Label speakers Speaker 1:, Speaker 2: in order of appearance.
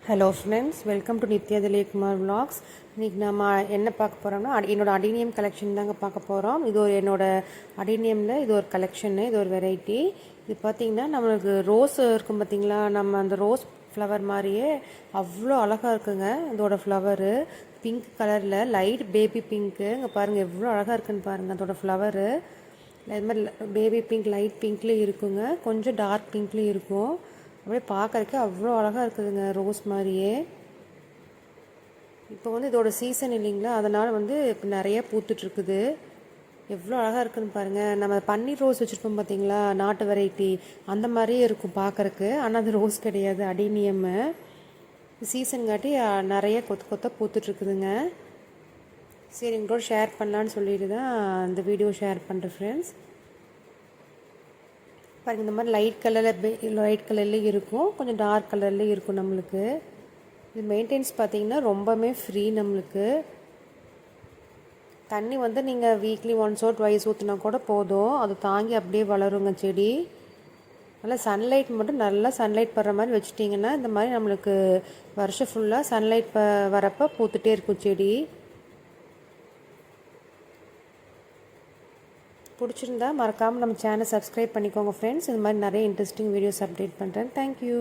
Speaker 1: Hello friends, welcome to Nithya Dilipkumar vlogs. இன்றைக்கி நம்ம என்ன பார்க்க போகிறோம்னா என்னோடய அடினியம் கலெக்ஷன் தாங்க பார்க்க போகிறோம். இது ஒரு என்னோடய அடினியமில் இது ஒரு கலெக்ஷனு, இது ஒரு வெரைட்டி. இது பார்த்திங்கன்னா நம்மளுக்கு ரோஸ் இருக்கும் பார்த்திங்களா, நம்ம அந்த ரோஸ் ஃப்ளவர் மாதிரியே அவ்வளோ அழகாக இருக்குங்க. இதோட ஃப்ளவரு பிங்க் கலரில் லைட் பேபி பிங்க்கு. இங்கே பாருங்கள் எவ்வளோ அழகாக இருக்குன்னு பாருங்கள். அதோடய ஃப்ளவரு இது மாதிரி பேபி பிங்க் லைட் பிங்க்லேயும் இருக்குங்க, கொஞ்சம் டார்க் பிங்க்லேயும் இருக்கும். அப்படியே பார்க்கறதுக்கு அவ்வளோ அழகாக இருக்குதுங்க, ரோஸ் மாதிரியே. இப்போ வந்து இதோட சீசன் இல்லைங்களா, அதனால் வந்து இப்போ நிறைய பூத்துட்ருக்குது. எவ்வளோ அழகாக இருக்குதுன்னு பாருங்கள். நம்ம பன்னீர் ரோஸ் வச்சுருப்போம் பார்த்தீங்களா, நாட்டு வெரைட்டி, அந்த மாதிரியே இருக்கும் பார்க்குறக்கு. ஆனால் அது ரோஸ் கிடையாது, அடினியம்மு. சீசன் காட்டி நிறைய கொத்து கொத்தாக பூத்துட்ருக்குதுங்க. சரி, உங்களோட ஷேர் பண்ணலான்னு சொல்லிட்டு தான் இந்த வீடியோ ஷேர் பண்ணுறேன் ஃப்ரெண்ட்ஸ். பாருங்கள், இந்த மாதிரி லைட் கலர்லேயும் இருக்கும், கொஞ்சம் டார்க் கலர்லேயும் இருக்கும். நம்மளுக்கு இது மெயின்டெனன்ஸ் பார்த்திங்கன்னா ரொம்பவே ஃப்ரீ. நம்மளுக்கு தண்ணி வந்து நீங்கள் வீக்லி ஒன்ஸோ ட்வைஸ் ஊற்றினா கூட போதும், அது தாங்கி அப்படியே வளருங்க செடி. நல்லா சன்லைட் மட்டும் நல்லா சன்லைட் படுற மாதிரி வச்சுட்டிங்கன்னா இந்த மாதிரி நம்மளுக்கு வருஷம் ஃபுல்லாக சன்லைட் வரப்போ பூத்துட்டே இருக்கும் செடி. பிடிச்சிருந்தா மறக்காமல் நம்ம சேனல் சப்ஸ்கிரைப் பண்ணிக்கோங்க ஃப்ரெண்ட்ஸ். இந்த மாதிரி நிறைய இன்ட்ரெஸ்டிங் வீடியோஸ் அப்டேட் பண்ணுறேன். தேங்க்யூ.